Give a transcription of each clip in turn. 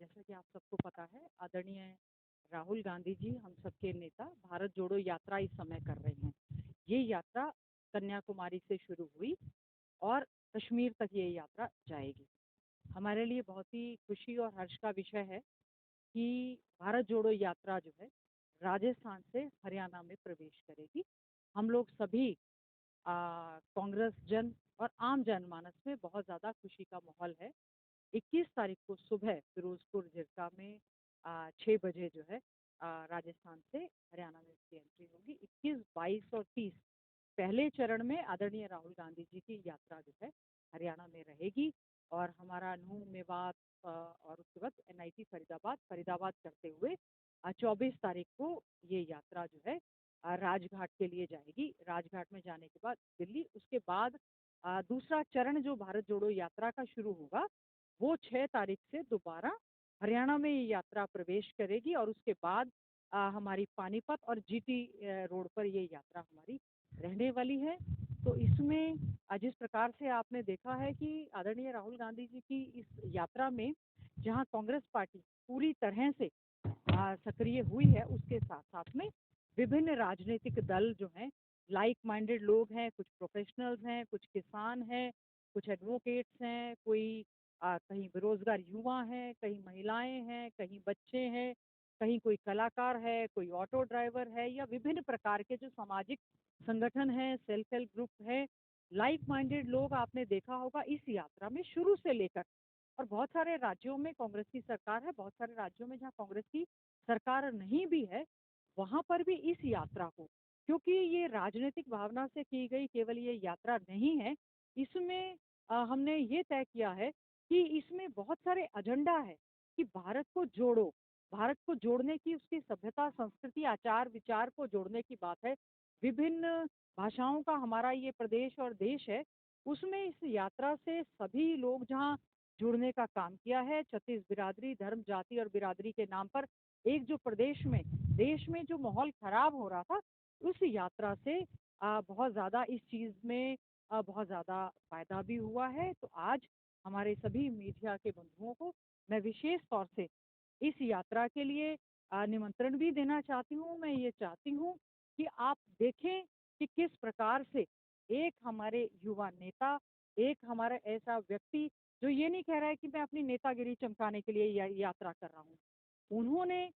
जैसा कि आप सबको पता है, आदरणीय राहुल गांधी जी हम सबके नेता भारत जोड़ो यात्रा इस समय कर रहे हैं। ये यात्रा कन्याकुमारी से शुरू हुई और कश्मीर तक ये यात्रा जाएगी। हमारे लिए बहुत ही खुशी और हर्ष का विषय है कि भारत जोड़ो यात्रा जो है राजस्थान से हरियाणा में प्रवेश करेगी। हम लोग सभी कांग्रेस जन और आम जनमानस में बहुत ज़्यादा खुशी का माहौल है। 21 तारीख को सुबह फिरोजपुर झिरका में 6 बजे जो है राजस्थान से हरियाणा में इसकी एंट्री होगी। 21, 22 और 30 पहले चरण में आदरणीय राहुल गांधी जी की यात्रा जो है हरियाणा में रहेगी और हमारा नूह मेवात और उसके बाद NIT फरीदाबाद फरीदाबाद करते हुए 24 तारीख को ये यात्रा जो है राजघाट के लिए जाएगी। राजघाट में जाने के बाद दिल्ली, उसके बाद दूसरा चरण जो भारत जोड़ो यात्रा का शुरू होगा वो 6 तारीख से दोबारा हरियाणा में ये यात्रा प्रवेश करेगी और उसके बाद हमारी पानीपत और GT रोड पर ये यात्रा हमारी रहने वाली है। तो इसमें जिस प्रकार से आपने देखा है कि आदरणीय राहुल गांधी जी की इस यात्रा में जहां कांग्रेस पार्टी पूरी तरह से सक्रिय हुई है, उसके साथ साथ में विभिन्न राजनीतिक दल जो हैं, लाइक माइंडेड लोग हैं, कुछ प्रोफेशनल्स हैं, कुछ किसान हैं, कुछ एडवोकेट्स हैं, कोई कहीं बेरोजगार युवा हैं, कहीं महिलाएं हैं, कहीं बच्चे हैं, कहीं कोई कलाकार है, कोई ऑटो ड्राइवर है या विभिन्न प्रकार के जो सामाजिक संगठन हैं, सेल्फ हेल्प ग्रुप है, लाइक माइंडेड लोग आपने देखा होगा इस यात्रा में शुरू से लेकर। और बहुत सारे राज्यों में कांग्रेस की सरकार है, बहुत सारे राज्यों में जहाँ कांग्रेस की सरकार नहीं भी है, वहां पर भी इस यात्रा को, क्योंकि ये राजनीतिक भावना से की गई केवल ये यात्रा नहीं है, इसमें हमने ये तय किया है कि इसमें बहुत सारे एजेंडा है कि भारत को जोड़ो, भारत को जोड़ने की, उसकी सभ्यता, संस्कृति, आचार विचार को जोड़ने की बात है। विभिन्न भाषाओं का हमारा ये प्रदेश और देश है, उसमें इस यात्रा से सभी लोग जहाँ जुड़ने का काम किया है, 36 बिरादरी, धर्म, जाति और बिरादरी के नाम पर एक जो प्रदेश में, देश में जो माहौल खराब हो रहा था, उस यात्रा से बहुत ज़्यादा इस चीज़ में बहुत ज़्यादा फायदा भी हुआ है। तो आज हमारे सभी मीडिया के बंधुओं को मैं विशेष तौर से इस यात्रा के लिए निमंत्रण भी देना चाहती हूँ। मैं ये चाहती हूँ कि आप देखें कि किस प्रकार से एक हमारे युवा नेता, एक हमारा ऐसा व्यक्ति जो ये नहीं कह रहा है कि मैं अपनी नेतागिरी चमकाने के लिए यात्रा कर रहा हूँ, उन्होंने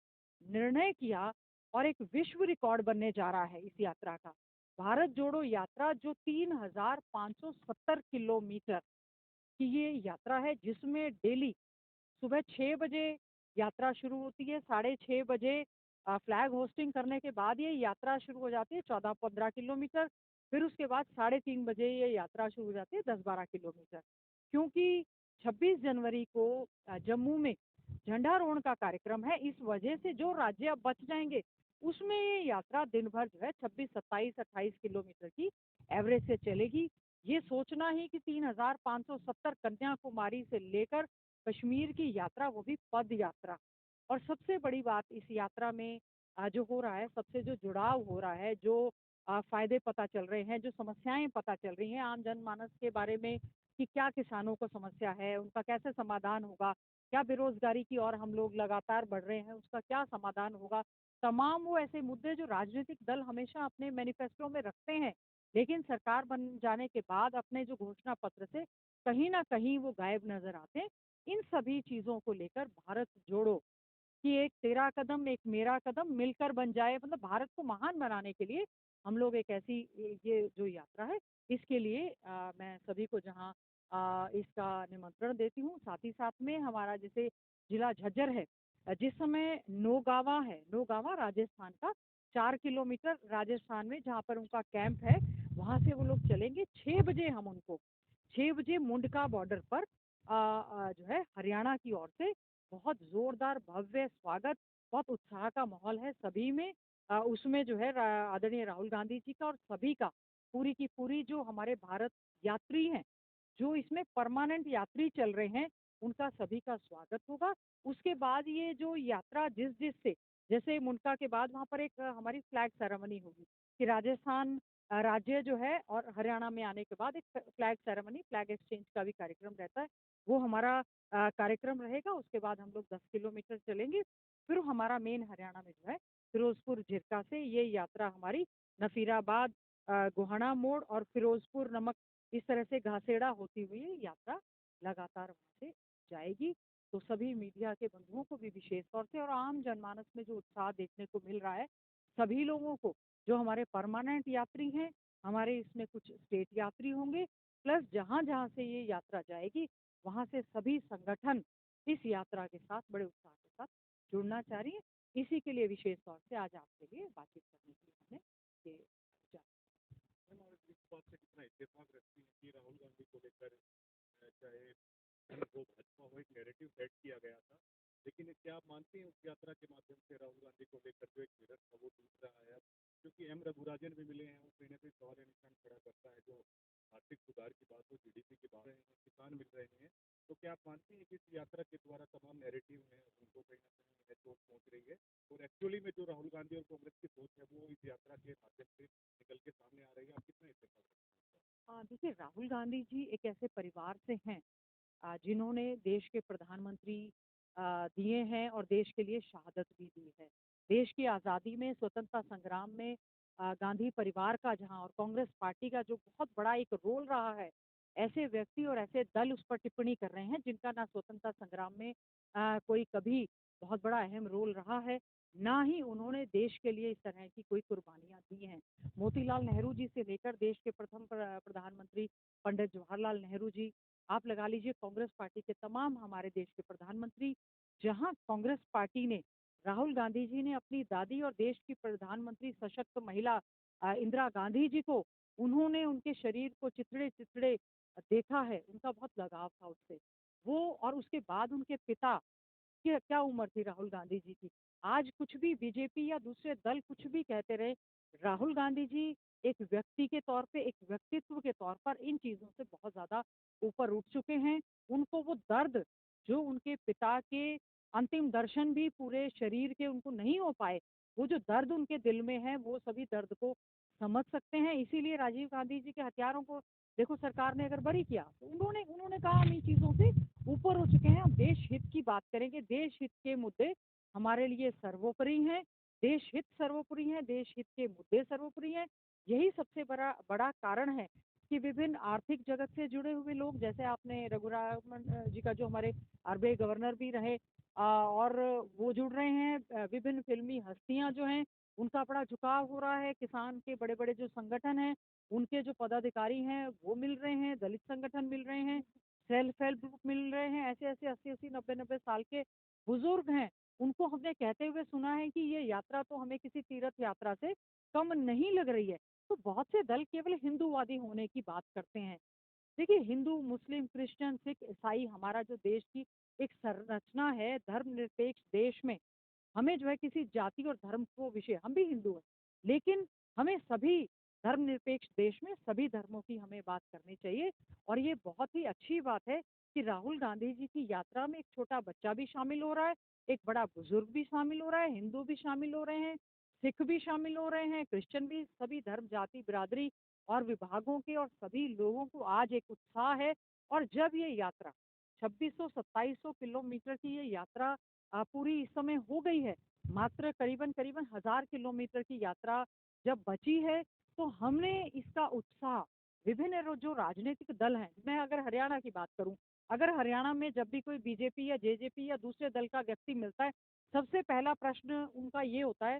निर्णय किया और एक विश्व रिकॉर्ड बनने जा रहा है इस यात्रा का। भारत जोड़ो यात्रा जो 3,570 किलोमीटर की ये यात्रा है, जिसमें डेली सुबह 6 बजे यात्रा शुरू होती है, 6:30 बजे फ्लैग होस्टिंग करने के बाद ये यात्रा शुरू हो जाती है 14-15 किलोमीटर। फिर उसके बाद 3:30 बजे ये यात्रा शुरू हो जाती है 10-12 किलोमीटर। क्योंकि 26 जनवरी को जम्मू में झंडारोहण का कार्यक्रम है, इस वजह से जो राज्य अब बच जाएंगे उसमें ये यात्रा दिन भर जो है 26, 27, 28 किलोमीटर की एवरेज से चलेगी। ये सोचना ही कि 3,570 कन्याकुमारी से लेकर कश्मीर की यात्रा, वो भी पद यात्रा। और सबसे बड़ी बात इस यात्रा में जो हो रहा है, सबसे जो जुड़ाव हो रहा है, जो फायदे पता चल रहे हैं, जो समस्याएं पता चल रही हैं आम जनमानस के बारे में कि क्या किसानों को समस्या है, उनका कैसे समाधान होगा, क्या बेरोजगारी की ओर हम लोग लगातार बढ़ रहे हैं, उसका क्या समाधान होगा। तमाम वो ऐसे मुद्दे जो राजनीतिक दल हमेशा अपने मैनिफेस्टो में रखते हैं, लेकिन सरकार बन जाने के बाद अपने जो घोषणा पत्र से कहीं ना कहीं वो गायब नजर आते हैं। इन सभी चीजों को लेकर भारत जोड़ो कि एक तेरा कदम एक मेरा कदम मिलकर बन जाए, मतलब भारत को महान बनाने के लिए हम लोग एक ऐसी ये जो यात्रा है, इसके लिए मैं सभी को जहाँ इसका निमंत्रण देती हूँ। साथ ही साथ में हमारा जैसे जिला झज्जर है, जिस समय नौगावा है, नौगावा राजस्थान का 4 किलोमीटर राजस्थान में जहाँ पर उनका कैंप है, वहाँ से वो लोग चलेंगे 6 बजे। हम उनको 6 बजे मुंडका बॉर्डर पर जो है हरियाणा की ओर से बहुत जोरदार भव्य स्वागत, बहुत उत्साह का माहौल है सभी में। उसमें जो है आदरणीय राहुल गांधी जी का और सभी का, पूरी की पूरी जो हमारे भारत यात्री हैं, जो इसमें परमानेंट यात्री चल रहे हैं, उनका सभी का स्वागत होगा। उसके बाद ये जो यात्रा जिस जिस से, जैसे मुंडका के बाद वहाँ पर एक हमारी फ्लैग सेरेमनी होगी कि राजस्थान राज्य जो है और हरियाणा में आने के बाद एक फ्लैग सेरेमनी, फ्लैग एक्सचेंज का भी कार्यक्रम रहता है। वो हमारा कार्यक्रम रहेगा। उसके बाद हम लोग 10 किलोमीटर चलेंगे। फिर हमारा मेन हरियाणा में जो है फिरोजपुर झिरका से ये यात्रा हमारी नफीराबाद, गोहाना मोड़ और फिरोजपुर नमक, इस तरह से घासेड़ा होती हुई ये यात्रा लगातार वहाँ से जाएगी। तो सभी मीडिया के बंधुओं को भी विशेष तौर से और आम जनमानस में जो उत्साह देखने को मिल रहा है, सभी लोगों को, जो हमारे परमानेंट यात्री हैं, हमारे इसमें कुछ स्टेट यात्री होंगे, प्लस जहाँ जहाँ से ये यात्रा जाएगी वहाँ से सभी संगठन इस यात्रा के साथ बड़े उत्साह के साथ जुड़ना चाह रही है। इसी के लिए विशेष तौर से आज आपके लिए बातचीत करने के लिए हमने ये जा- मैम, और इस बात से कितना इत्तेफाक रखती है कि राहुल गांधी को लेकर चाहे वो भाजपा हो, एक नैरेटिव सेट किया गया था, लेकिन क्या आप मानते हैं उस यात्रा के माध्यम से राहुल गांधी को लेकर जो एक विरस था वो टूट रहा है अब? क्योंकि एम रघुराजन भी मिले हैं, वो कहीं ना कहीं सवाल या निशान खड़ा करता है, जो आर्थिक सुधार की बात हो, जीडीपी की बात है, किसान मिल रहे हैं। तो क्या आप मानते हैं कि इस यात्रा के द्वारा तमाम नैरेटिव हैं उनको कहीं ना कहीं सोच पहुंच रही है, और एक्चुअली में जो राहुल गांधी और कांग्रेस की सोच है वो इस यात्रा के माध्यम से निकल के सामने आ रही है? आप कितना इत्तेफाक रखते हैं? देखिए, राहुल गांधी जी एक ऐसे परिवार से हैं जिन्होंने देश के प्रधानमंत्री दिए हैं और देश के लिए शहादत भी दी है। देश की आज़ादी में, स्वतंत्रता संग्राम में गांधी परिवार का जहाँ और कांग्रेस पार्टी का जो बहुत बड़ा एक रोल रहा है, ऐसे व्यक्ति और ऐसे दल उस पर टिप्पणी कर रहे हैं जिनका ना स्वतंत्रता संग्राम में कोई कभी बहुत बड़ा अहम रोल रहा है, ना ही उन्होंने देश के लिए इस तरह की कोई कुर्बानियां दी हैं। मोतीलाल नेहरू जी से लेकर देश के प्रथम प्रधानमंत्री पंडित जवाहरलाल नेहरू जी, आप लगा लीजिए कांग्रेस पार्टी के तमाम हमारे देश के प्रधानमंत्री, जहां कांग्रेस पार्टी ने, राहुल गांधी जी ने अपनी दादी और देश की प्रधानमंत्री सशक्त महिला इंदिरा गांधी जी को, उन्होंने उनके शरीर को चिथड़े चिथड़े देखा है, उनका बहुत लगाव था उससे। वो और उसके बाद उनके पिता, क्या क्या उम्र थी राहुल गांधी जी की। आज कुछ भी बीजेपी या दूसरे दल कुछ भी कहते रहे, राहुल गांधी जी एक व्यक्ति के तौर पे, एक व्यक्तित्व के तौर पर इन चीजों से बहुत ज्यादा ऊपर उठ चुके हैं। उनको वो दर्द, जो उनके पिता के अंतिम दर्शन भी पूरे शरीर के उनको नहीं हो पाए, वो जो दर्द उनके दिल में है, वो सभी दर्द को समझ सकते हैं। इसीलिए राजीव गांधी जी के हत्यारों को देखो, सरकार ने अगर बरी किया तो उन्होंने उन्होंने कहा हम इन चीजों से ऊपर हो चुके हैं, हम देश हित की बात करेंगे। देश हित के मुद्दे हमारे लिए सर्वोपरि हैं, देश हित सर्वोपरि है, देश हित के मुद्दे सर्वोपरि हैं। यही सबसे बड़ा बड़ा कारण है कि विभिन्न आर्थिक जगत से जुड़े हुए लोग, जैसे आपने रघुरामन जी का, जो हमारे आरबीआई गवर्नर भी रहे, और वो जुड़ रहे हैं। विभिन्न फिल्मी हस्तियां जो हैं, उनका बड़ा झुकाव हो रहा है। किसान के बड़े बड़े जो संगठन हैं, उनके जो पदाधिकारी हैं वो मिल रहे हैं, दलित संगठन मिल रहे हैं, सेल्फ हेल्प ग्रुप मिल रहे हैं। ऐसे ऐसे 80-80, 90-90 साल के बुजुर्ग हैं, उनको हमने कहते हुए सुना है कि ये यात्रा तो हमें किसी तीर्थ यात्रा से कम नहीं लग रही है। तो बहुत से दल केवल हिंदूवादी होने की बात करते हैं। देखिए, हिंदू, मुस्लिम, क्रिश्चियन, सिख, ईसाई, हमारा जो देश की एक संरचना है धर्मनिरपेक्ष देश में, हमें जो है किसी जाति और धर्म को विषय, हम भी हिंदू हैं, लेकिन हमें सभी धर्मनिरपेक्ष देश में सभी धर्मों की हमें बात करनी चाहिए। और ये बहुत ही अच्छी बात है कि राहुल गांधी जी की यात्रा में एक छोटा बच्चा भी शामिल हो रहा है, एक बड़ा बुजुर्ग भी शामिल हो रहा है, हिंदू भी शामिल हो रहे हैं, सिख भी शामिल हो रहे हैं, क्रिश्चियन भी, सभी धर्म, जाति, बिरादरी और विभागों के और सभी लोगों को आज एक उत्साह है। और जब ये यात्रा 2600-2700 किलोमीटर की ये यात्रा पूरी इस समय हो गई है, मात्र करीबन करीबन 1000 किलोमीटर की यात्रा जब बची है, तो हमने इसका उत्साह, विभिन्न जो राजनीतिक दल हैं, मैं अगर हरियाणा की बात करूं, अगर हरियाणा में जब भी कोई बीजेपी या जेजेपी या दूसरे दल का व्यक्ति मिलता है, सबसे पहला प्रश्न उनका ये होता है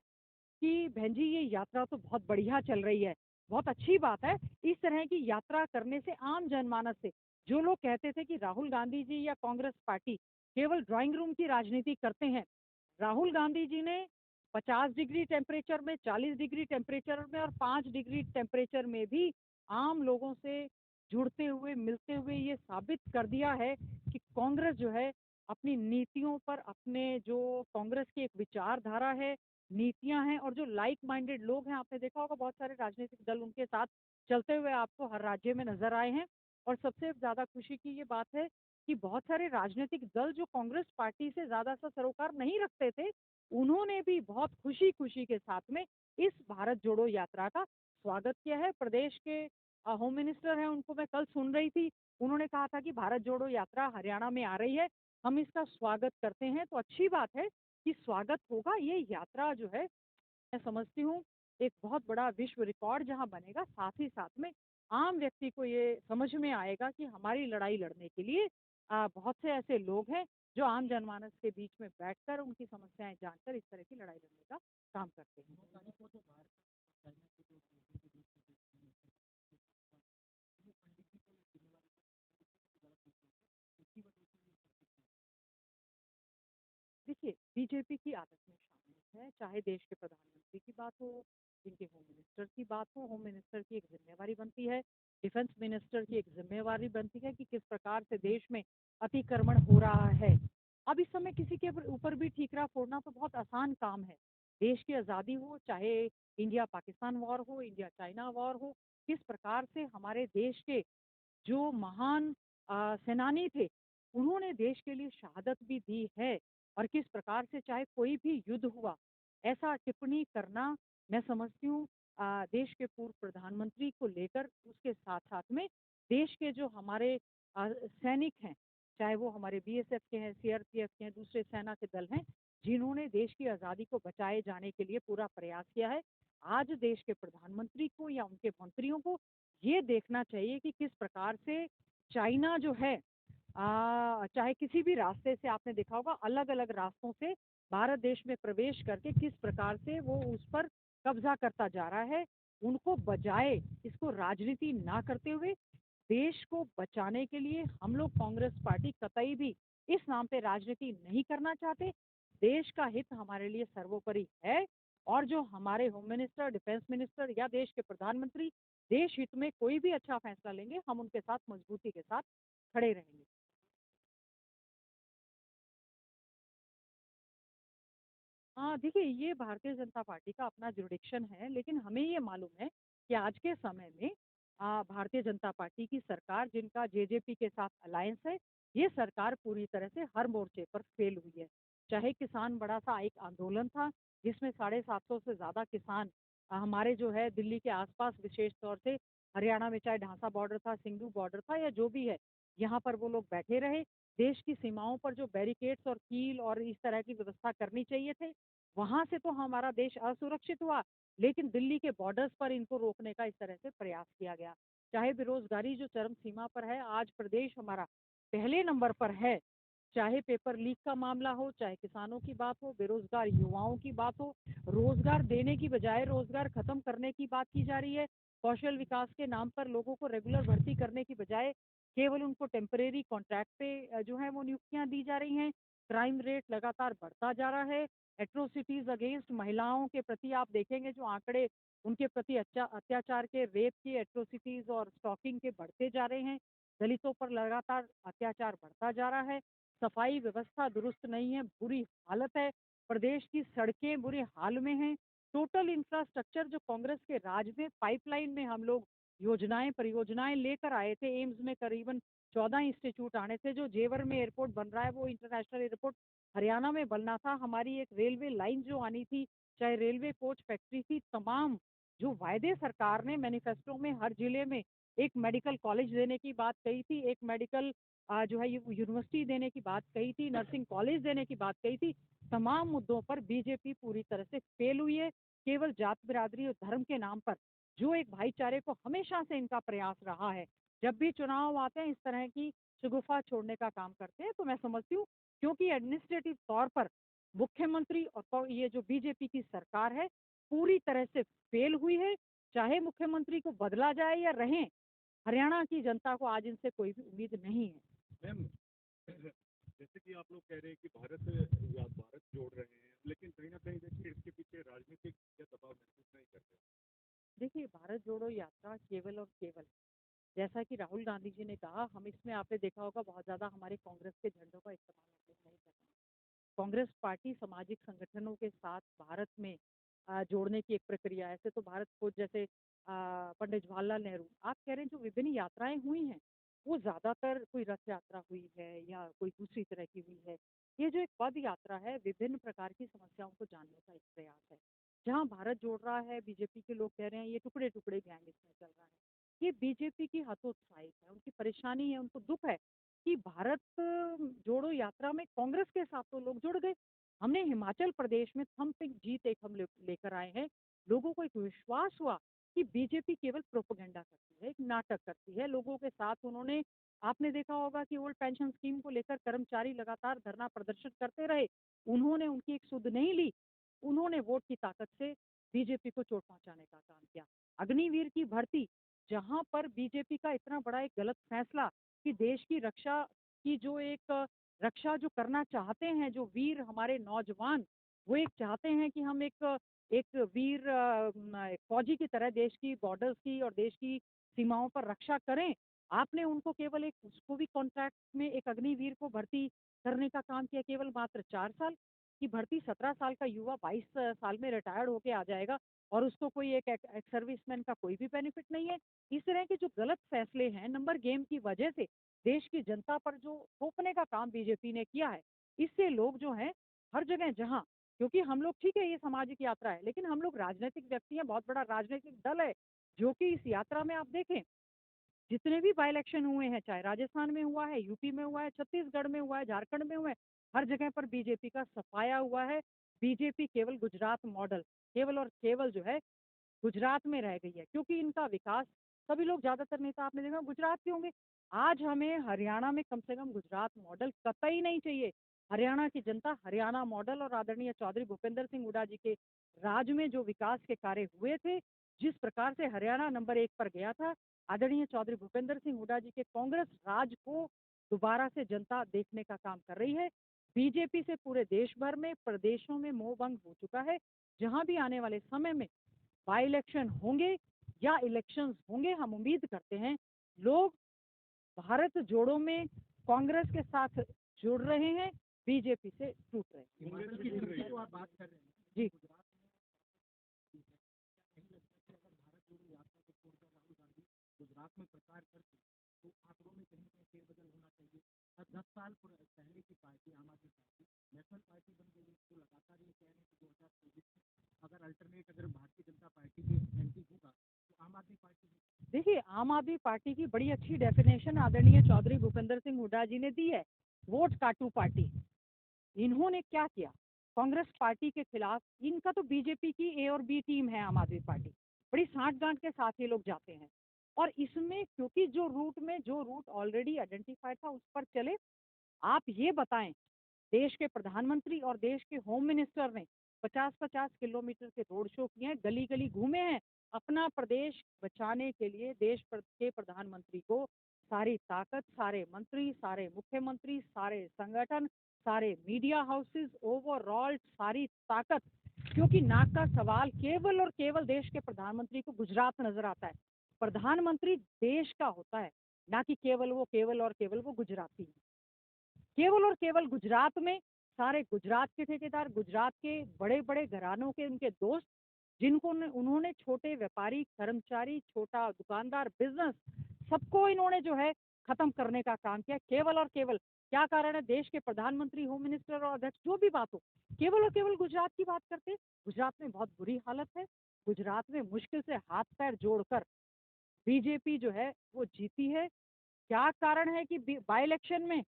कि बहन जी ये यात्रा तो बहुत बढ़िया चल रही है, बहुत अच्छी बात है। इस तरह की यात्रा करने से आम जनमानस से, जो लोग कहते थे कि राहुल गांधी जी या कांग्रेस पार्टी केवल ड्राइंग रूम की राजनीति करते हैं, राहुल गांधी जी ने 50 डिग्री टेम्परेचर में, 40 डिग्री टेम्परेचर में और 5 डिग्री टेम्परेचर में भी आम लोगों से जुड़ते हुए, मिलते हुए ये साबित कर दिया है कि कांग्रेस जो है अपनी नीतियों पर, अपने जो कांग्रेस की एक विचारधारा है, नीतियां हैं, और जो लाइक माइंडेड लोग हैं, आपने देखा होगा बहुत सारे राजनीतिक दल उनके साथ चलते हुए आपको हर राज्य में नजर आए हैं। और सबसे ज्यादा खुशी की ये बात है कि बहुत सारे राजनीतिक दल जो कांग्रेस पार्टी से ज्यादा सा सरोकार नहीं रखते थे, उन्होंने भी बहुत खुशी खुशी के साथ में इस भारत जोड़ो यात्रा का स्वागत किया है। प्रदेश के होम मिनिस्टर हैं, उनको मैं कल सुन रही थी, उन्होंने कहा था कि भारत जोड़ो यात्रा हरियाणा में आ रही है, हम इसका स्वागत करते हैं। तो अच्छी बात है कि स्वागत होगा। ये यात्रा जो है मैं समझती हूँ एक बहुत बड़ा विश्व रिकॉर्ड जहाँ बनेगा, साथ ही साथ में आम व्यक्ति को ये समझ में आएगा कि हमारी लड़ाई लड़ने के लिए बहुत से ऐसे लोग हैं जो आम जनमानस के बीच में बैठकर उनकी समस्याएं जानकर इस तरह की लड़ाई लड़ने का काम करते हैं। देखिए, बीजेपी की आदत में शामिल है, चाहे देश के प्रधानमंत्री की बात हो, इनके होम मिनिस्टर की बात हो, होम मिनिस्टर की एक जिम्मेवारी बनती है, डिफेंस मिनिस्टर की एक जिम्मेवारी बनती है कि किस प्रकार से देश में अतिक्रमण हो रहा है। अब इस समय किसी के ऊपर भी ठीकरा फोड़ना तो बहुत आसान काम है। देश की आज़ादी हो, चाहे इंडिया पाकिस्तान वॉर हो, इंडिया चाइना वॉर हो, किस प्रकार से हमारे देश के जो महान सेनानी थे, उन्होंने देश के लिए शहादत भी दी है। और किस प्रकार से चाहे कोई भी युद्ध हुआ, ऐसा टिप्पणी करना मैं समझती हूँ देश के पूर्व प्रधानमंत्री को लेकर, उसके साथ-साथ में देश के जो हमारे सैनिक हैं, चाहे वो हमारे बीएसएफ के हैं, सीआरपीएफ के हैं, दूसरे सेना के दल हैं, जिन्होंने देश की आज़ादी को बचाए जाने के लिए पूरा प्रयास किया है। आज देश के प्रधानमंत्री को या उनके मंत्रियों को ये देखना चाहिए कि किस प्रकार से चाइना जो है चाहे किसी भी रास्ते से आपने देखा होगा, अलग-अलग रास्तों से भारत देश में प्रवेश करके किस प्रकार से वो उस पर कब्ज़ा करता जा रहा है। उनको बजाय इसको राजनीति ना करते हुए देश को बचाने के लिए हम लोग कांग्रेस पार्टी कतई भी इस नाम पे राजनीति नहीं करना चाहते। देश का हित हमारे लिए सर्वोपरि है और जो हमारे होम मिनिस्टर, डिफेंस मिनिस्टर या देश के प्रधानमंत्री देश हित में कोई भी अच्छा फैसला लेंगे, हम उनके साथ मजबूती के साथ खड़े रहेंगे। हाँ, देखिए ये भारतीय जनता पार्टी का अपना जुरिडिक्शन है, लेकिन हमें ये मालूम है कि आज के समय में भारतीय जनता पार्टी की सरकार जिनका जेजेपी के साथ अलायंस है, ये सरकार पूरी तरह से हर मोर्चे पर फेल हुई है। चाहे किसान बड़ा सा एक आंदोलन था, जिसमें 750 से ज़्यादा किसान हमारे जो है दिल्ली के आसपास विशेष तौर से हरियाणा में चाहे ढांसा बॉर्डर था, सिंघू बॉर्डर था या जो भी है, यहाँ पर वो लोग बैठे रहे। देश की सीमाओं पर जो बैरिकेड्स और कील और इस तरह की व्यवस्था करनी चाहिए थे, वहाँ से तो हमारा देश असुरक्षित हुआ, लेकिन दिल्ली के बॉर्डर्स पर इनको रोकने का इस तरह से प्रयास किया गया। चाहे बेरोज़गारी जो चरम सीमा पर है, आज प्रदेश हमारा पहले नंबर पर है। चाहे पेपर लीक का मामला हो, चाहे किसानों की बात हो, बेरोज़गार युवाओं की बात हो, रोज़गार देने की बजाय रोज़गार खत्म करने की बात की जा रही है। कौशल विकास के नाम पर लोगों को रेगुलर भर्ती करने की बजाय केवल उनको टेम्परेरी कॉन्ट्रैक्ट पे जो है वो नियुक्तियाँ दी जा रही हैं। क्राइम रेट लगातार बढ़ता जा रहा है। एट्रोसिटीज़ अगेंस्ट महिलाओं के प्रति आप देखेंगे जो आंकड़े उनके प्रति अत्याचार के, रेप की एट्रोसिटीज़ और स्टॉकिंग के बढ़ते जा रहे हैं। दलितों पर लगातार अत्याचार बढ़ता जा रहा है। सफाई व्यवस्था दुरुस्त नहीं है, बुरी हालत है। प्रदेश की सड़कें बुरे हाल में हैं। टोटल इंफ्रास्ट्रक्चर जो कांग्रेस के राज में पाइपलाइन में हम लोग योजनाएं परियोजनाएं लेकर आए थे, एम्स में करीबन 14 इंस्टीट्यूट आने थे, जो जेवर में एयरपोर्ट बन रहा है वो इंटरनेशनल एयरपोर्ट हरियाणा में बनना था। हमारी एक रेलवे लाइन जो आनी थी, चाहे रेलवे कोच फैक्ट्री थी, तमाम जो वायदे सरकार ने मैनिफेस्टो में हर जिले में एक मेडिकल कॉलेज देने की बात कही थी, एक मेडिकल जो है यूनिवर्सिटी देने की बात कही थी, नर्सिंग कॉलेज देने की बात कही थी। तमाम मुद्दों पर बीजेपी पूरी तरह से फेल हुई है। केवल जात बिरादरी और धर्म के नाम पर जो एक भाईचारे को हमेशा से इनका प्रयास रहा है, जब भी चुनाव आते हैं इस तरह की शगुफा छोड़ने का काम करते हैं। तो मैं समझती हूँ क्योंकि एडमिनिस्ट्रेटिव तौर पर मुख्यमंत्री और ये जो बीजेपी की सरकार है पूरी तरह से फेल हुई है। चाहे मुख्यमंत्री को बदला जाए या रहें, हरियाणा की जनता को आज इनसे कोई भी उम्मीद नहीं है। मैम, जैसे कि आप लोग कह रहे हैं कि भारत जोड़ रहे हैं, लेकिन कहीं ना कहीं देखिए इसके पीछे राजनीतिक या दबाव महसूस नहीं करते। देखिए, भारत जोड़ो यात्रा केवल और केवल जैसा कि राहुल गांधी जी ने कहा, हम इसमें आपने देखा होगा बहुत ज़्यादा हमारे कांग्रेस के झंडों का इस्तेमाल हम लोग नहीं करते। कांग्रेस पार्टी सामाजिक संगठनों के साथ भारत में जोड़ने की एक प्रक्रिया है। ऐसे तो भारत खोज जैसे पंडित जवाहरलाल नेहरू, आप कह रहे हैं जो विभिन्न यात्राएं हुई हैं, वो ज़्यादातर कोई रथ यात्रा हुई है या कोई दूसरी तरह की हुई है। ये जो एक पद यात्रा है, विभिन्न प्रकार की समस्याओं को जानने का एक प्रयास है। जहाँ भारत जोड़ रहा है, बीजेपी के लोग कह रहे हैं ये टुकड़े टुकड़े गैंग इसमें चल रहा है। ये बीजेपी की हतोत्साहित है, उनकी परेशानी है, उनको दुख है कि भारत जोड़ो यात्रा में कांग्रेस के साथ तो लोग जुड़ गए। हमने हिमाचल प्रदेश में थंपिंग जीत एक हम लेकर आए हैं। लोगों को एक विश्वास हुआ कि बीजेपी केवल प्रोपेगेंडा करती है, एक नाटक करती है। लोगों के साथ उन्होंने, आपने देखा होगा कि ओल्ड पेंशन स्कीम को लेकर कर्मचारी लगातार धरना प्रदर्शन करते रहे। उन्होंने उनकी एक सुध नहीं ली। उन्होंने वोट की ताकत से बीजेपी को चोट पहुंचाने का काम किया। अग्निवीर की भर्ती, जहां पर बीजेपी का इतना बड़ा एक गलत फैसला कि देश की रक्षा की जो एक रक्षा जो करना चाहते हैं, जो वीर हमारे नौजवान, वो एक चाहते हैं कि हम एक एक वीर फौजी की तरह देश की बॉर्डर्स की और देश की सीमाओं पर रक्षा करें। आपने उनको केवल एक उसको भी कॉन्ट्रैक्ट में एक अग्निवीर को भर्ती करने का काम किया, केवल मात्र 4 साल की भर्ती। 17 साल का युवा 22 साल में रिटायर्ड होके आ जाएगा और उसको कोई एक सर्विसमैन का कोई भी बेनिफिट नहीं है। इस तरह के जो गलत फैसले हैं नंबर गेम की वजह से देश की जनता पर जो थोपने का काम बीजेपी ने किया है, इससे लोग जो हैं हर जगह जहां, क्योंकि हम लोग ठीक है ये सामाजिक यात्रा है, लेकिन हम लोग राजनीतिक व्यक्ति हैं, बहुत बड़ा राजनीतिक दल है जो कि इस यात्रा में आप देखें जितने भी बाई इलेक्शन हुए हैं, चाहे राजस्थान में हुआ है, यूपी में हुआ है, छत्तीसगढ़ में हुआ है, झारखंड में हुआ है, हर जगह पर बीजेपी का सफाया हुआ है। बीजेपी केवल गुजरात मॉडल, केवल और केवल जो है गुजरात में रह गई है, क्योंकि इनका विकास, सभी लोग ज्यादातर नेता आपने देखा गुजरात के होंगे। आज हमें हरियाणा में कम से कम गुजरात मॉडल कतई नहीं चाहिए। हरियाणा की जनता हरियाणा मॉडल और आदरणीय चौधरी भूपेंद्र सिंह हुड्डा जी के राज में जो विकास के कार्य हुए थे, जिस प्रकार से हरियाणा नंबर 1 पर गया था, आदरणीय चौधरी भूपेंद्र सिंह हुड्डा जी के कांग्रेस राज को दोबारा से जनता देखने का काम कर रही है। बीजेपी से पूरे देश भर में प्रदेशों में मोह भंग हो चुका है। जहां भी आने वाले समय में बाई इलेक्शन होंगे या इलेक्शंस होंगे, हम उम्मीद करते हैं लोग भारत जोड़ो में कांग्रेस के साथ जुड़ रहे हैं, बीजेपी से टूट रहे हैं। कांग्रेस भी जुड़ रही है। आप बात कर रहे हैं जी, गुजरात में प्रचार करके तो आंकड़ों में कहीं ना कहीं फेरबदल होना चाहिए। और 10 साल पहले की पार्टी आम आदमी पार्टी नेशनल पार्टी बन गई है, तो लगातार ये कह रहे हैं कि 2024 में अगर अल्टरनेट अगर भारतीय जनता पार्टी की एंट्री होगा तो आम आदमी पार्टी देखिए आम आदमी पार्टी की बड़ी अच्छी डेफिनेशन आदरणीय चौधरी भूपेंद्र सिंह हुड्डा जी ने दी है, वोट काटू पार्टी। इन्होंने क्या किया कांग्रेस पार्टी के खिलाफ? इनका तो बीजेपी की ए और बी टीम है आम आदमी पार्टी, बड़ी सांठ गांठ के साथ ये लोग जाते हैं। और इसमें क्योंकि जो रूट ऑलरेडी आइडेंटिफाइड था उस पर चले। आप ये बताएं, देश के प्रधानमंत्री और देश के होम मिनिस्टर ने 50-50 किलोमीटर के रोड शो किए हैं, गली गली घूमे हैं। अपना प्रदेश बचाने के लिए के प्रधानमंत्री को सारी ताकत, सारे मंत्री, सारे मुख्यमंत्री, सारे संगठन, सारे मीडिया हाउसेस, ओवरऑल सारी ताकत, क्योंकि नाक का सवाल केवल और केवल देश के प्रधानमंत्री को गुजरात नजर आता है। प्रधानमंत्री देश का होता है, ना कि केवल और केवल वो गुजराती है। केवल और केवल गुजरात में सारे गुजरात के ठेकेदार, गुजरात के बड़े बड़े घरानों के उनके दोस्त, जिनको उन्होंने छोटे व्यापारी, कर्मचारी, छोटा दुकानदार, बिजनेस, सबको इन्होंने जो है खत्म करने का काम किया। केवल और केवल क्या कारण है? देश के प्रधानमंत्री, होम मिनिस्टर और अध्यक्ष जो भी बात हो, केवल और केवल गुजरात की बात करते। गुजरात में बहुत बुरी हालत है। गुजरात में मुश्किल से हाथ पैर जोड़कर बीजेपी जो है वो जीती है। क्या कारण है कि बाई इलेक्शन में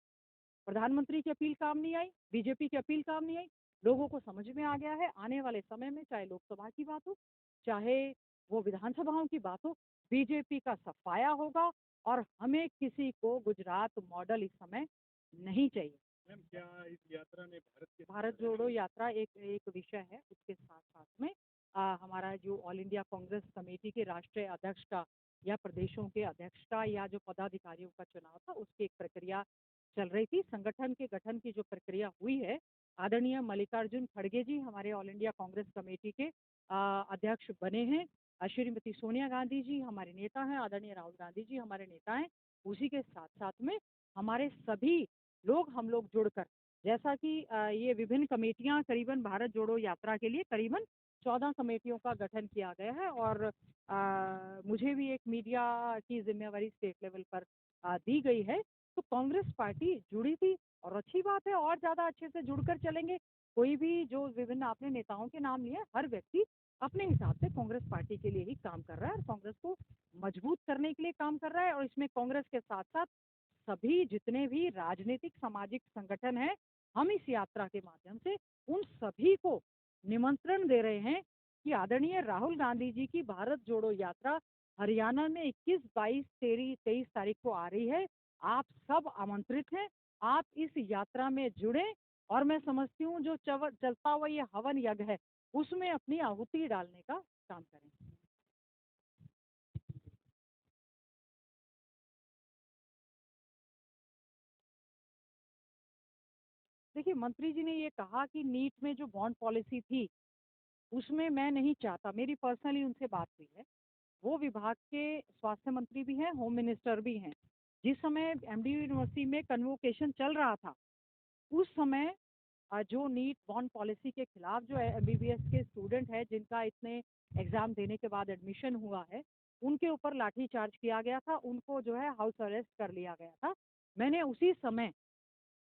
प्रधानमंत्री की अपील काम नहीं आई, बीजेपी की अपील काम नहीं आई? लोगों को समझ में आ गया है आने वाले समय में चाहे लोकसभा की बात हो, चाहे वो विधानसभाओं की बात हो, बीजेपी का सफाया होगा। और हमें किसी को गुजरात मॉडल इस समय नहीं चाहिए। मैम क्या इस यात्रा में भारत जोड़ो यात्रा एक एक विषय है, उसके साथ साथ में हमारा जो ऑल इंडिया कांग्रेस कमेटी के राष्ट्रीय अध्यक्ष का या प्रदेशों के अध्यक्ष का या जो पदाधिकारियों का चुनाव था, उसकी एक प्रक्रिया चल रही थी। संगठन के गठन की जो प्रक्रिया हुई है, आदरणीय मल्लिकार्जुन खड़गे जी हमारे ऑल इंडिया कांग्रेस कमेटी के अध्यक्ष बने हैं। श्रीमती सोनिया गांधी जी हमारे नेता हैं, आदरणीय राहुल गांधी जी हमारे नेता हैं। उसी के साथ साथ में हमारे सभी लोग, हम लोग जुड़कर, जैसा कि ये विभिन्न कमेटियां करीबन भारत जोड़ो यात्रा के लिए करीबन 14 कमेटियों का गठन किया गया है। और मुझे भी एक मीडिया की जिम्मेवारी स्टेट लेवल पर दी गई है। तो कांग्रेस पार्टी जुड़ी थी और अच्छी बात है, और ज़्यादा अच्छे से जुड़कर चलेंगे। कोई भी जो विभिन्न आपने नेताओं के नाम लिए, हर व्यक्ति अपने हिसाब से कांग्रेस पार्टी के लिए ही काम कर रहा है और कांग्रेस को मजबूत करने के लिए काम कर रहा है। और इसमें कांग्रेस के साथ साथ सभी जितने भी राजनीतिक सामाजिक संगठन हैं, हम इस यात्रा के माध्यम से उन सभी को निमंत्रण दे रहे हैं कि आदरणीय राहुल गांधी जी की भारत जोड़ो यात्रा हरियाणा में 21, 22, 23 तारीख को आ रही है। आप सब आमंत्रित हैं, आप इस यात्रा में जुड़े और मैं समझती हूँ जो चलता हुआ ये हवन यज्ञ है उसमें अपनी आहुति डालने का काम करें। देखिए, मंत्री जी ने ये कहा कि नीट में जो बॉन्ड पॉलिसी थी उसमें मैं नहीं चाहता, मेरी पर्सनली उनसे बात हुई है, वो विभाग के स्वास्थ्य मंत्री भी हैं, होम मिनिस्टर भी हैं। जिस समय एमडी यूनिवर्सिटी में कन्वोकेशन चल रहा था उस समय जो नीट बॉन्ड पॉलिसी के खिलाफ जो एमबीबीएस के स्टूडेंट है जिनका इतने एग्जाम देने के बाद एडमिशन हुआ है उनके ऊपर लाठी चार्ज किया गया था, उनको जो है हाउस अरेस्ट कर लिया गया था। मैंने उसी समय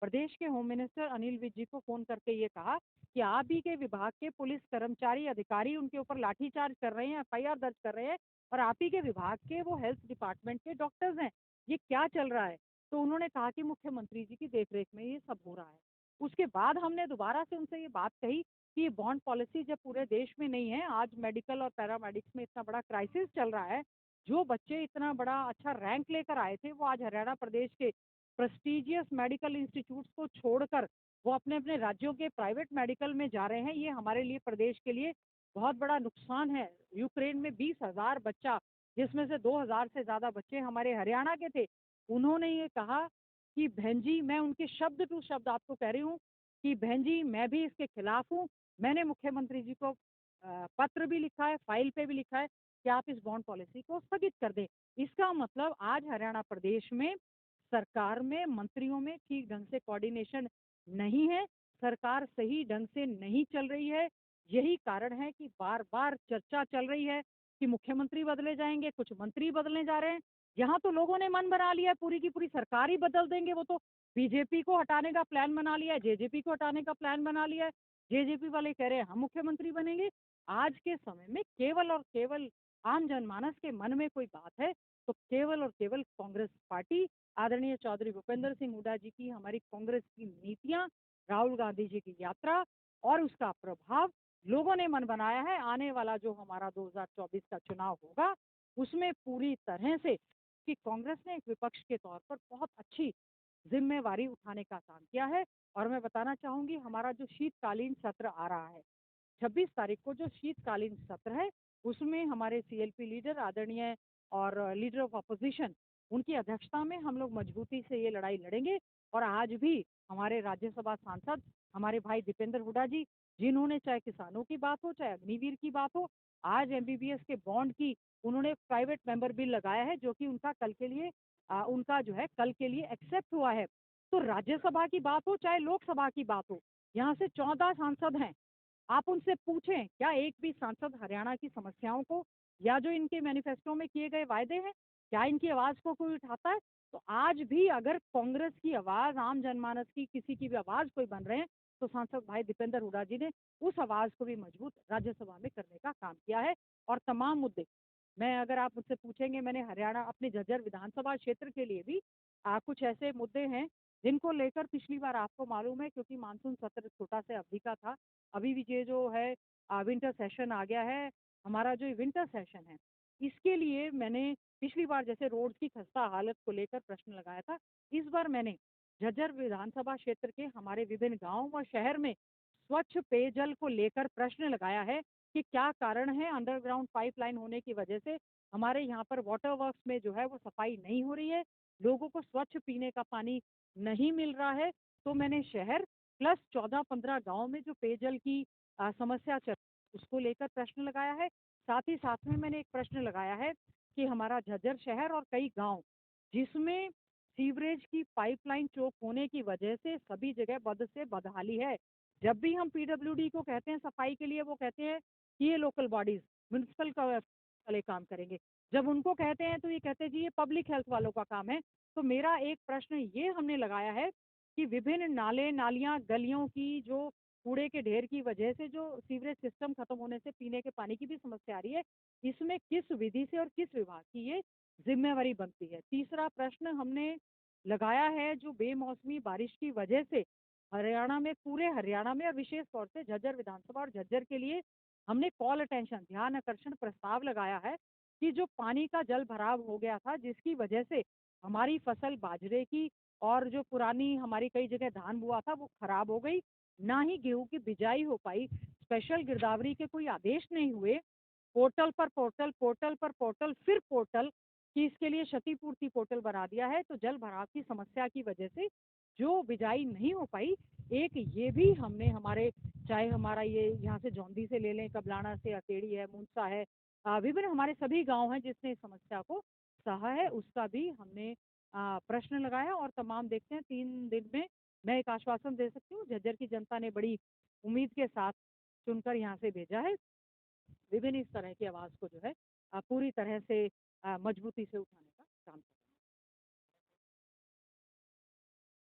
प्रदेश के होम मिनिस्टर अनिल विज जी को फोन करके ये कहा कि आप ही के विभाग के पुलिस कर्मचारी अधिकारी उनके ऊपर लाठीचार्ज कर रहे हैं, एफआईआर दर्ज कर रहे हैं और आप ही के विभाग के वो हेल्थ डिपार्टमेंट के डॉक्टर्स हैं, ये क्या चल रहा है। तो उन्होंने कहा कि मुख्यमंत्री जी की देखरेख में ये सब हो रहा है। उसके बाद हमने दोबारा से उनसे ये बात कही कि ये बॉन्ड पॉलिसी जब पूरे देश में नहीं है, आज मेडिकल और पैरामेडिक्स में इतना बड़ा क्राइसिस चल रहा है, जो बच्चे इतना बड़ा अच्छा रैंक लेकर आए थे वो आज हरियाणा प्रदेश के प्रेस्टिजियस मेडिकल इंस्टीट्यूट्स को छोड़कर वो अपने अपने राज्यों के प्राइवेट मेडिकल में जा रहे हैं, ये हमारे लिए प्रदेश के लिए बहुत बड़ा नुकसान है। यूक्रेन में 20,000 बच्चा, जिसमें से 2,000 से ज़्यादा बच्चे हमारे हरियाणा के थे, उन्होंने ये कहा कि बहन जी, मैं उनके शब्द टू शब्द आपको कह रही हूँ कि बहन जी मैं भी इसके खिलाफ हूँ। मैंने मुख्यमंत्री जी को पत्र भी लिखा है, फाइल पे भी लिखा है कि आप इस बॉन्ड पॉलिसी को स्थगित कर दें। इसका मतलब आज हरियाणा प्रदेश में सरकार में मंत्रियों में ठीक ढंग से कोऑर्डिनेशन नहीं है, सरकार सही ढंग से नहीं चल रही है। यही कारण है कि बार बार चर्चा चल रही है कि मुख्यमंत्री बदले जाएंगे, कुछ मंत्री बदलने जा रहे हैं। यहाँ तो लोगों ने मन बना लिया है पूरी की पूरी सरकार ही बदल देंगे, वो तो बीजेपी को हटाने का प्लान बना लिया है, जेजेपी को हटाने का प्लान बना लिया है। जेजेपी वाले कह रहे हैं हम मुख्यमंत्री बनेंगे। आज के समय में केवल और केवल आम जनमानस के मन में कोई बात है तो केवल और केवल कांग्रेस पार्टी, आदरणीय चौधरी भूपेंद्र सिंह हुड्डा जी की, हमारी कांग्रेस की नीतियां, राहुल गांधी जी की यात्रा और उसका प्रभाव लोगों ने मन बनाया है। आने वाला जो हमारा 2024 का चुनाव होगा उसमें पूरी तरह से कि कांग्रेस ने एक विपक्ष के तौर पर बहुत अच्छी जिम्मेवारी उठाने का काम किया है। और मैं बताना चाहूंगी हमारा जो शीतकालीन सत्र आ रहा है 26 तारीख को, जो शीतकालीन सत्र है उसमें हमारे सीएलपी लीडर आदरणीय और लीडर ऑफ अपोजिशन उनकी अध्यक्षता में हम लोग मजबूती से ये लड़ाई लड़ेंगे। और आज भी हमारे राज्यसभा सांसद हमारे भाई दीपेंद्र हुड्डा जी, जिन्होंने चाहे किसानों की बात हो चाहे अग्निवीर की बात हो, आज एमबीबीएस के बॉन्ड की उन्होंने प्राइवेट मेंबर बिल लगाया है जो कि उनका कल के लिए उनका जो है कल के लिए एक्सेप्ट हुआ है। तो राज्यसभा की बात हो चाहे लोकसभा की बात हो, यहाँ से 14 सांसद हैं। आप उनसे पूछें क्या एक भी सांसद हरियाणा की समस्याओं को या जो इनके मैनिफेस्टो में किए गए वायदे हैं क्या इनकी आवाज को कोई उठाता है। तो आज भी अगर कांग्रेस की आवाज, आम जनमानस की किसी की भी आवाज कोई बन रहे हैं तो सांसद भाई दीपेंद्र हुड्डा जी ने उस आवाज को भी मजबूत राज्यसभा में करने का काम किया है। और तमाम मुद्दे मैं अगर आप मुझसे पूछेंगे, मैंने हरियाणा अपने झज्जर विधानसभा क्षेत्र के लिए भी कुछ ऐसे मुद्दे हैं जिनको लेकर पिछली बार आपको मालूम है क्योंकि मानसून सत्र छोटा से अवधि का था, अभी भी ये जो है विंटर सेशन आ गया है, हमारा जो विंटर सेशन है इसके लिए मैंने पिछली बार जैसे रोड्स की खस्ता हालत को लेकर प्रश्न लगाया था, इस बार मैंने झज्जर विधानसभा क्षेत्र के हमारे विभिन्न गांव व शहर में स्वच्छ पेयजल को लेकर प्रश्न लगाया है कि क्या कारण है अंडरग्राउंड पाइपलाइन होने की वजह से हमारे यहाँ पर वाटर वर्क्स में जो है वो सफाई नहीं हो रही है, लोगों को स्वच्छ पीने का पानी नहीं मिल रहा है। तो मैंने शहर प्लस 14-15 गांव में जो पेयजल की समस्या चल उसको लेकर प्रश्न लगाया है। साथ ही साथ में मैंने एक प्रश्न लगाया है कि हमारा झज्जर शहर और कई गांव जिसमें सीवरेज की पाइपलाइन चोक होने की वजह से सभी जगह बद से बदहाली है। जब भी हम पीडब्ल्यूडी को कहते हैं सफाई के लिए वो कहते हैं कि ये लोकल बॉडीज म्यूनिसिपल का वाले काम करेंगे, जब उनको कहते हैं तो ये कहते हैं जी ये पब्लिक हेल्थ वालों का काम है। तो मेरा एक प्रश्न ये हमने लगाया है कि विभिन्न नाले नालियां गलियों की जो कूड़े के ढेर की वजह से जो सीवरेज सिस्टम खत्म होने से पीने के पानी की भी समस्या आ रही है, इसमें किस विधि से और किस विभाग की ये जिम्मेवारी बनती है। तीसरा प्रश्न हमने लगाया है, जो बेमौसमी बारिश की वजह से हरियाणा में, पूरे हरियाणा में और विशेष तौर से झज्जर विधानसभा और झज्जर के लिए हमने कॉल अटेंशन, ध्यान आकर्षण प्रस्ताव लगाया है कि जो पानी का जल भराव हो गया था, जिसकी वजह से हमारी फसल बाजरे की और जो पुरानी हमारी कई जगह धान बुआ था वो खराब हो गई, ना ही गेहूं की बिजाई हो पाई। स्पेशल गिरदावरी के कोई आदेश नहीं हुए, पोर्टल पर पोर्टल, पोर्टल पर पोर्टल, फिर पोर्टल कि इसके लिए क्षतिपूर्ति पोर्टल बना दिया है। तो जल भराव की समस्या की वजह से जो बिजाई नहीं हो पाई, एक ये भी हमने हमारे, चाहे हमारा ये यहाँ से जौंधी से ले लें, कबलाना से अतेड़ी है, मूनसा है, विभिन्न हमारे सभी गांव हैं जिसने इस समस्या को सहा है, उसका भी हमने प्रश्न लगाया। और तमाम देखते हैं 3 दिन में मैं एक आश्वासन दे सकती हूँ, झज्जर की जनता ने बड़ी उम्मीद के साथ चुनकर यहाँ से भेजा है। विभिन्न इस तरह की आवाज को जो है पूरी तरह से मजबूती से उठाने का काम करें।